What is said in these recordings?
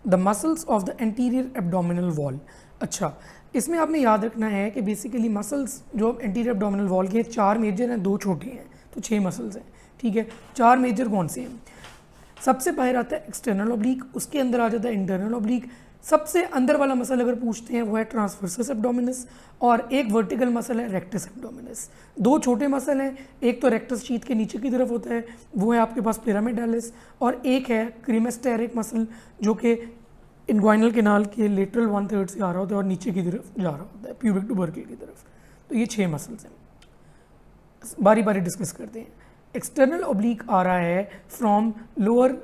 The muscles of the anterior abdominal wall. अच्छा, इसमें आपने याद रखना है कि बेसिकली मसल्स जो एंटीरियर एब्डोमिनल वॉल के 4 मेजर हैं, 2 छोटे हैं, तो 6 मसल्स हैं। ठीक है, 4 मेजर कौन से हैं? सबसे बाहर आता है एक्सटर्नल ऑब्लिक, उसके अंदर आ जाता है इंटरनल ऑब्लिक। सबसे अंदर वाला मसल अगर पूछते हैं वो है ट्रांसवर्सस एब्डोमिनस, और एक वर्टिकल मसल है रेक्टस एब्डोमिनस। 2 छोटे मसल हैं, एक तो रेक्टस शीथ के नीचे की तरफ होता है, वो है आपके पास पिरामिडालिस, और एक है क्रीमेस्टेरिक मसल जो कि इनग्वाइनल कैनाल के लेटरल 1/3 से आ रहा होता है और नीचे की तरफ जा रहा होता है प्यूबिक टुबरकल की तरफ। तो ये 6 मसल्स हैं, बारी बारी डिस्कस करते हैं। एक्सटर्नल ऑब्लिक आ रहा है फ्रॉम लोअर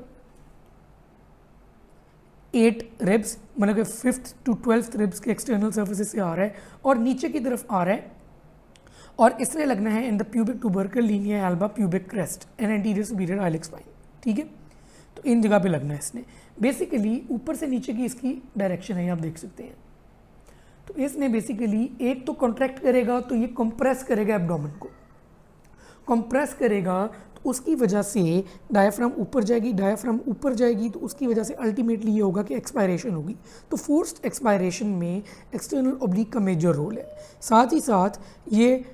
8 रिब्स, मतलब कि 5th to 12th रिब्स के एक्सटर्नल सर्फेसिस से आ रहा है और नीचे की तरफ आ रहा है, और इसने लगना है in the pubic tubercle, linea alba, pubic crest and anterior superior iliac spine. ठीक है, तो इन जगह पे लगना है इसने। बेसिकली ऊपर से नीचे की इसकी डायरेक्शन है, आप देख सकते हैं। तो इसने बेसिकली एक तो कॉन्ट्रैक्ट करेगा, तो ये कंप्रेस करेगा एब्डोमेन को, कंप्रेस करेगा, तो उसकी वजह से डायफ्राम ऊपर जाएगी, डायफ्राम ऊपर जाएगी, तो उसकी वजह से अल्टीमेटली ये होगा कि एक्सपायरेशन होगी। तो फोर्स्ड एक्सपायरेशन में एक्सटर्नल ऑब्लिक का मेजर रोल है। साथ ही साथ ये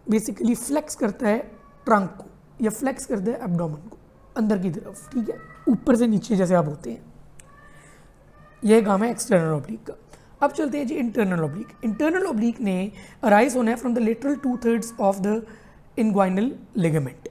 बेसिकली फ्लेक्स करता है ट्रंक को, या फ्लेक्स करता है एब्डोमेन को अंदर की तरफ। ठीक है, ऊपर से नीचे जैसे आप होते हैं, यह काम है एक्सटर्नल ऑब्लिक का। अब चलते हैं जी इंटरनल ऑब्लिक। इंटरनल ऑब्लिक ने अराइज होना है from the lateral 2/3 of the inguinal ligament,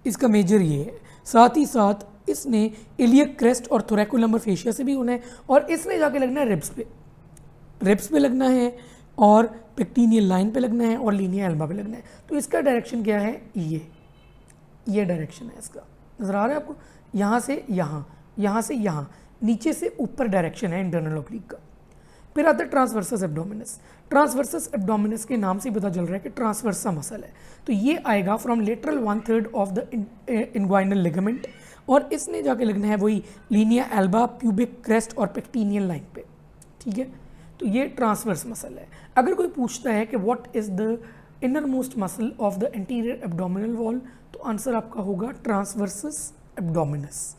इसका मेजर ये है। साथ ही साथ इसने इलियक क्रेस्ट और थोरैकुलम फेशिया से भी होना है, और इसने जाके लगना है रिब्स पे लगना है, और पेक्टिनियल लाइन पे लगना है, और लीनिया एल्बा पे लगना है। तो इसका डायरेक्शन क्या है? ये डायरेक्शन है इसका, नजर आ रहा है आपको? यहाँ से यहाँ, यहाँ से यहाँ, नीचे से ऊपर डायरेक्शन है इंटरनल ऑब्लिक का। फिर आता है ट्रांसवर्सस एब्डोमिनस। ट्रांसवर्सस एब्डोमिनस के नाम से ही पता चल रहा है कि ट्रांसवर्सा मसल है, तो ये आएगा from lateral 1/3 of the inguinal ligament, और इसने जाके लगना है वही लीनिया एल्बा, प्यूबिक क्रेस्ट और पेक्टिनियल लाइन पे। ठीक है, तो ये ट्रांसवर्स मसल है। अगर कोई पूछता है कि what is the inner most muscle of the anterior abdominal wall, तो आंसर आपका होगा ट्रांसवर्सस एब्डोमिनस।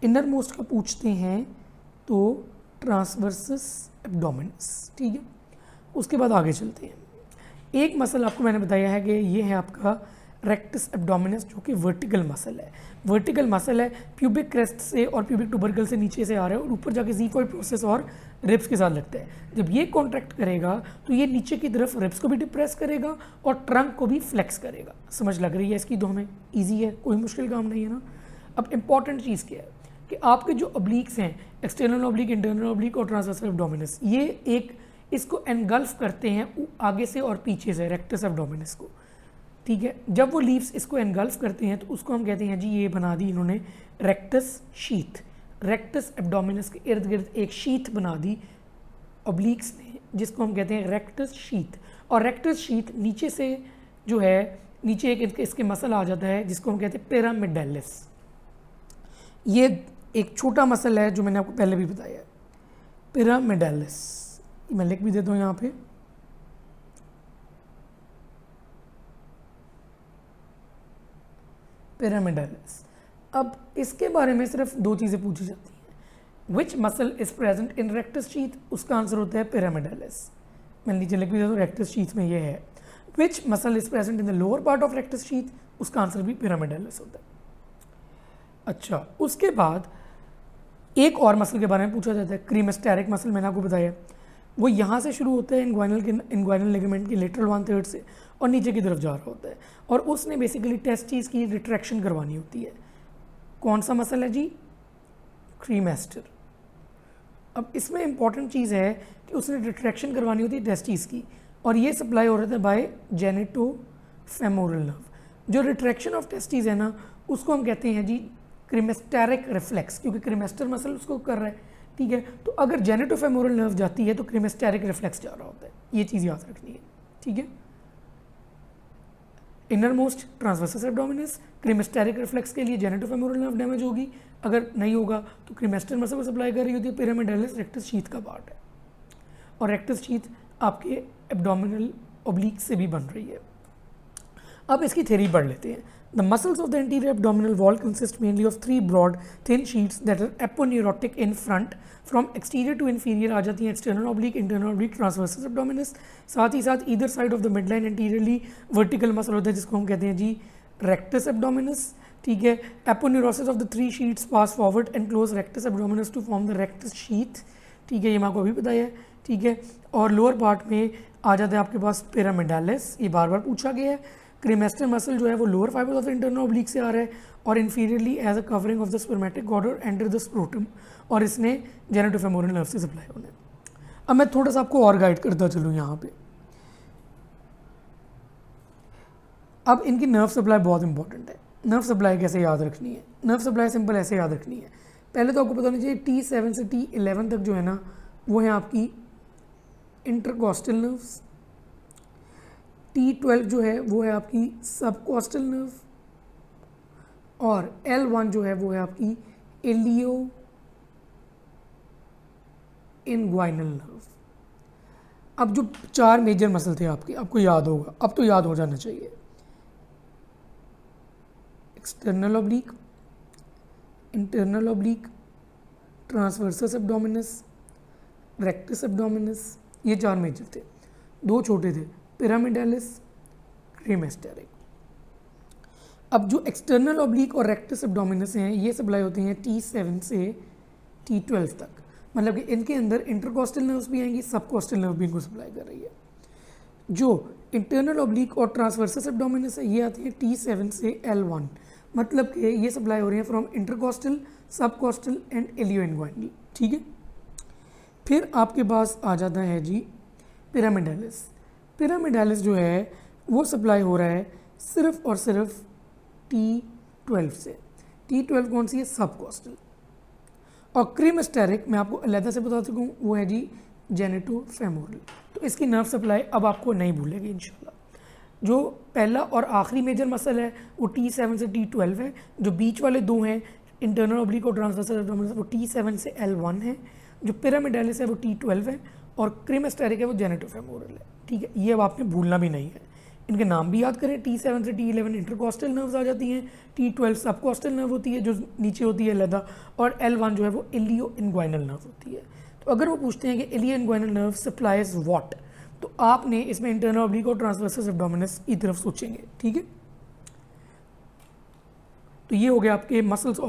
इनर मोस्ट का पूछते हैं तो ट्रांसवर्सस एब्डोमिनस। ठीक है, उसके बाद आगे चलते हैं। एक मसल आपको मैंने बताया है कि ये है आपका रेक्टस एब्डोमिनस, जो कि वर्टिकल मसल है। वर्टिकल मसल है, प्यूबिक क्रेस्ट से और प्यूबिक टुबरकल से नीचे से आ रहा है, और ऊपर जाके ज़ीफॉइड प्रोसेस और रिब्स के साथ लगता है। जब ये कॉन्ट्रैक्ट करेगा तो ये नीचे की तरफ रिब्स को भी डिप्रेस करेगा और ट्रंक को भी फ्लेक्स करेगा। समझ लग रही है इसकी? दो हमें ईजी है, कोई मुश्किल काम नहीं है ना। अब इंपॉर्टेंट चीज़ क्या है कि आपके जो ऑब्लिक्स हैं, एक्सटर्नल ऑब्लिक, इंटरनल ऑब्लिक और ट्रांसवर्सल एब्डोमिनस, ये एक इसको एनगल्फ करते हैं आगे से और पीछे से, रेक्टस एब्डोमिनस को। ठीक है, जब वो लीव्स इसको एनगल्फ करते हैं तो उसको हम कहते हैं जी ये बना दी इन्होंने रेक्टस शीथ। रेक्टस एब्डोमिनस के इर्द गिर्द एक शीथ बना दी ऑब्लिक्स ने, जिसको हम कहते हैं रेक्टस शीथ। और रेक्टस शीथ नीचे से जो है, नीचे एक इसके मसल आ जाता है जिसको हम कहते हैं पिरामिडालिस। ये एक छोटा मसल है जो मैंने आपको पहले भी बताया है, पिरामिडालिस। मैं लिख भी देता हूँ यहाँ पे, पिरामिडालिस। अब इसके बारे में सिर्फ 2 चीज़ें पूछी जाती हैं। Which muscle is present in rectus sheath, उसका आंसर होता है पिरामिडालिस। मैं नीचे लिख भी देता हूँ, रेक्टस शीथ में ये है। Which muscle is present in the lower part of rectus sheath, उसका आंसर भी पिरामिडालिस होता है। अच्छा, उसके बाद एक और मसल के बारे में पूछा जाता है, क्रीमेस्टेरिक मसल। मैंने आपको बताया वो यहाँ से शुरू होता है इनग्वाइनल लिगामेंट के लेटरल 1/3 से, और नीचे की तरफ जा रहा होता है, और उसने बेसिकली टेस्टिस की रिट्रैक्शन करवानी होती है। कौन सा मसल है जी? क्रीमेस्टर। अब इसमें इंपॉर्टेंट चीज़ है कि उसने रिट्रैक्शन करवानी होती है टेस्टिस की, और ये सप्लाई हो रहा था बाय जेनेटोफेमोरल नर्व। जो रिट्रैक्शन ऑफ टेस्टिस है ना, उसको हम कहते हैं जी क्रीमेस्टेरिक रिफ्लेक्स, क्योंकि क्रीमेस्टर मसल उसको कर रहा है। ठीक है, तो अगर जेनेटोफेमोरल नर्व जाती है तो क्रीमेस्टेरिक रिफ्लेक्स जा रहा होता है। ये चीज़ याद रखनी है। ठीक है, inner most transversus abdominis, cremasteric reflex के लिए जेनेटोफेमोरल नर्व डैमेज होगी, अगर नहीं होगा तो क्रीमेस्टर मसल को सप्लाई कर रही होती है। पिरामिडालिस रेक्टस शीथ का पार्ट है, और रेक्टस शीथ आपके एब्डोमिनल ऑब्लिक से भी बन रही है। अब इसकी थ्योरी पढ़ लेते हैं। The muscles of the anterior abdominal wall consist mainly of 3 broad thin sheets that are aponeurotic in front, from exterior to inferior आ जाती हैं external oblique, internal oblique, transversus abdominis. साथ ही साथ either side of the mid line anteriorly vertical muscle होता है जिसको हम कहते हैं जी रेक्टस एब्डोमिनस, ठीक है। Aponeurosis of the 3 sheets pass forward and close rectus abdominis to form the rectus sheath, ठीक है, ये मैं आपको अभी बताया है, ठीक है। और लोअर पार्ट में आ जाता है आपके पास पिरामिडालिस, ये बार बार पूछा गया है। क्रीमेस्टर मसल जो है वो lower fibres of internal oblique से आ रहा है और inferiorly as a covering of the spermatic cord enter the scrotum, और इसने जेनेटोफेमोरल नर्व से सप्लाई होना है। अब मैं थोड़ा सा आपको और गाइड करता चलूँ यहाँ पे। अब इनकी नर्व सप्लाई बहुत इंपॉर्टेंट है। नर्व सप्लाई कैसे याद रखनी है? नर्व सप्लाई सिंपल ऐसे याद रखनी है। पहले तो आपको पता होना चाहिए T7 से T11 तक जो है ना वो है आपकी इंटरकॉस्टल नर्व्स, T12 जो है वो है आपकी सबकॉस्टल नर्व, और L1 जो है वो है आपकी इलियो इनग्वाइनल नर्व। अब जो 4 मेजर मसल थे आपके, आपको याद होगा, अब तो याद हो जाना चाहिए। External oblique, internal oblique, transversus abdominis, rectus abdominis, ये 4 मेजर थे। 2 छोटे थे, पिरामिडालिस, क्रीमेस्टेरिक। अब जो एक्सटर्नल ऑब्लिक और रेक्टस एब्डोमिनस हैं ये सप्लाई होती हैं T7 से T12 तक, मतलब कि इनके अंदर इंटरकॉस्टल नर्व्स भी आएंगी, सबकॉस्टल नर्व भी इनको सप्लाई कर रही है। जो इंटरनल ऑब्लिक और ट्रांसवर्सस एब्डोमिनस है ये आती है T7 से L1, मतलब कि ये सप्लाई हो रही है फ्रॉम इंटरकॉस्टल, सबकॉस्टल एंड इलियोइनग्वाइनल, ठीक है। फिर आपके पास आ जाता है जी पिरामिडालिस। पिरामिडालिस जो है वो सप्लाई हो रहा है सिर्फ और सिर्फ T12 से। T12 कौन सी है? सबकॉस्टल। और क्रीमेस्टेरिक मैं आपको अलहदा से बता सकूँ वो है जी जेनेटोफेमोरल। तो इसकी नर्व सप्लाई अब आपको नहीं भूलेगी इंशाल्लाह। जो पहला और आखिरी मेजर मसल है वो T7 से T12 है, जो बीच वाले 2 हैं इंटरनल ऑब्लिक और ट्रांसवर्सस एब्डोमिनस वो T7 से L1 है, जो पिरामिडालिस है वो T12 है, और क्रीमेस्टेरिक है वो जेनेटोफेमोरल है, ठीक है। ये अब आपने भूलना भी नहीं है। इनके नाम भी याद करें। T7 से T11 इंटरकॉस्टल नर्व्स आ जाती हैं, T12 सबकॉस्टल नर्व होती है जो नीचे होती है अलहदा, और L1 जो है वो इलियो इनग्वाइनल नर्व होती है। तो अगर वो पूछते हैं कि इलियो इनग्वाइनल नर्व सप्लाइज व्हाट, तो आपने इसमें इंटरनल ऑब्लिक और ट्रांसवर्सस एब्डोमिनस की तरफ सोचेंगे, ठीक है। तो ये हो गया आपके मसल्स ऑफ